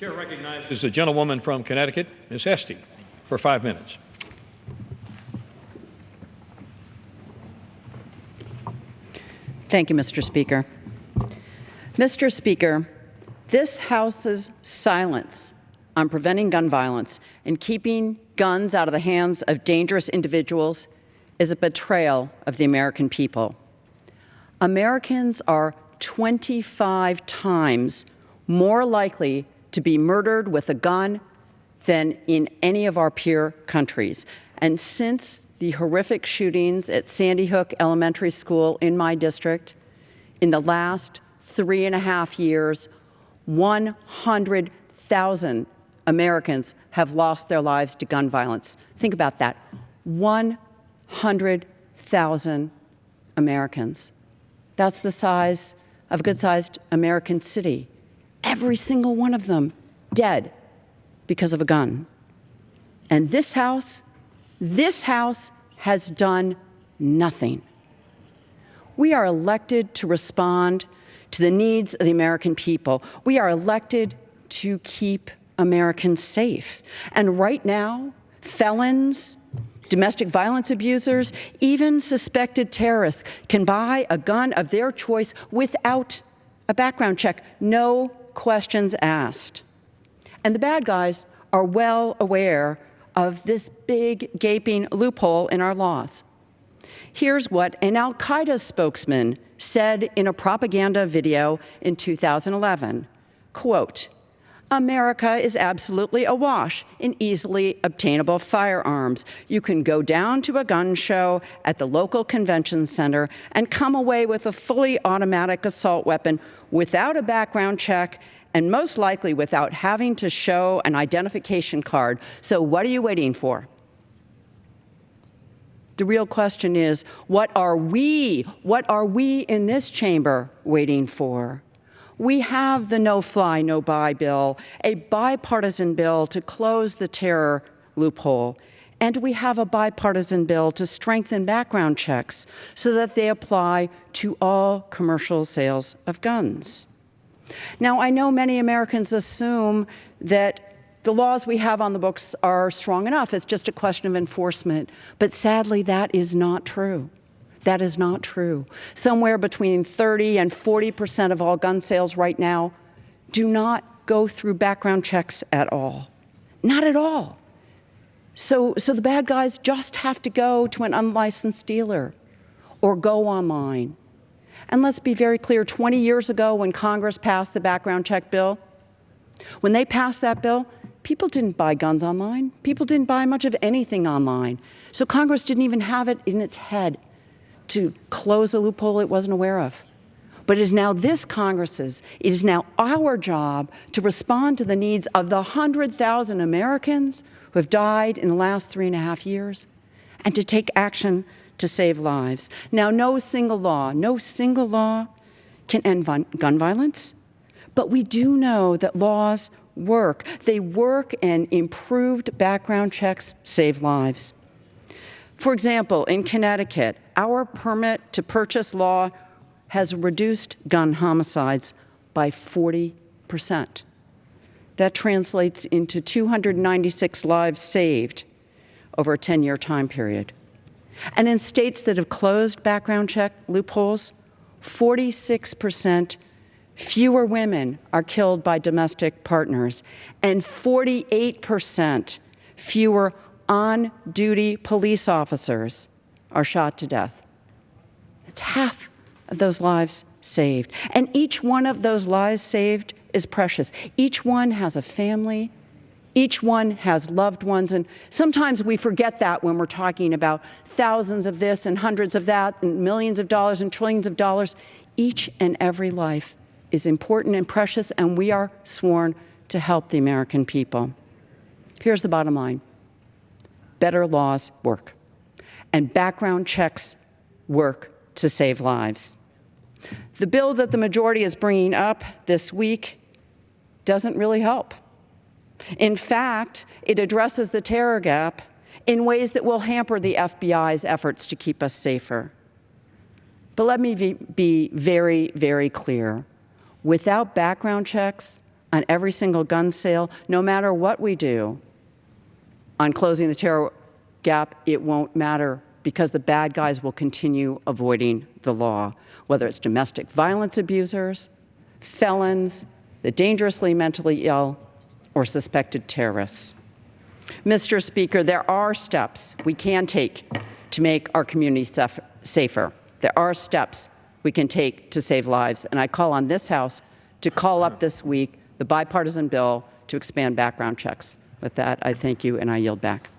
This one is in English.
Chair recognizes the gentlewoman from Connecticut, Ms. Esty, for 5 minutes. Thank you, Mr. Speaker. Mr. Speaker, this House's silence on preventing gun violence and keeping guns out of the hands of dangerous individuals is a betrayal of the American people. Americans are 25 times more likely to be murdered with a gun than in any of our peer countries. And since the horrific shootings at Sandy Hook Elementary School in my district, in the last 3.5 years, 100,000 Americans have lost their lives to gun violence. Think about that. 100,000 Americans. That's the size of a good-sized American city. Every single one of them dead because of a gun. And this House has done nothing. We are elected to respond to the needs of the American people. We are elected to keep Americans safe. And right now, felons, domestic violence abusers, even suspected terrorists can buy a gun of their choice without a background check, no questions asked. And the bad guys are well aware of this big, gaping loophole in our laws. Here's what an al-Qaeda spokesman said in a propaganda video in 2011, quote, "America is absolutely awash in easily obtainable firearms. You can go down to a gun show at the local convention center and come away with a fully automatic assault weapon without a background check and most likely without having to show an identification card. So what are you waiting for?" The real question is, what are we in this chamber waiting for? We have the no-fly, no-buy bill, a bipartisan bill to close the terror loophole, and we have a bipartisan bill to strengthen background checks so that they apply to all commercial sales of guns. Now, I know many Americans assume that the laws we have on the books are strong enough. It's just a question of enforcement. But sadly, that is not true. That is not true. Somewhere between 30 and 40% of all gun sales right now do not go through background checks at all. Not at all. So the bad guys just have to go to an unlicensed dealer or go online. And let's be very clear, 20 years ago when Congress passed the background check bill, when they passed that bill, people didn't buy guns online. People didn't buy much of anything online. So Congress didn't even have it in its head to close a loophole it wasn't aware of. But it is now this Congress's, it is now our job to respond to the needs of the 100,000 Americans who have died in the last 3.5 years and to take action to save lives. Now, no single law can end gun violence, but we do know that laws work. They work, and improved background checks save lives. For example, in Connecticut, our permit to purchase law has reduced gun homicides by 40%. That translates into 296 lives saved over a 10-year time period. And in states that have closed background check loopholes, 46% fewer women are killed by domestic partners, and 48% fewer on-duty police officers are shot to death. It's half of those lives saved. And each one of those lives saved is precious. Each one has a family. Each one has loved ones. And sometimes we forget that when we're talking about thousands of this and hundreds of that and millions of dollars and trillions of dollars. Each and every life is important and precious, and we are sworn to help the American people. Here's the bottom line. Better laws work, and background checks work to save lives. The bill that the majority is bringing up this week doesn't really help. In fact, it addresses the terror gap in ways that will hamper the FBI's efforts to keep us safer. But let me be very, very clear. Without background checks, on every single gun sale, no matter what we do on closing the terror gap, it won't matter because the bad guys will continue avoiding the law, whether it's domestic violence abusers, felons, the dangerously mentally ill, or suspected terrorists. Mr. Speaker, there are steps we can take to make our community safer. There are steps we can take to save lives, and I call on this House to call up this week the bipartisan bill to expand background checks. With that, I thank you, and I yield back.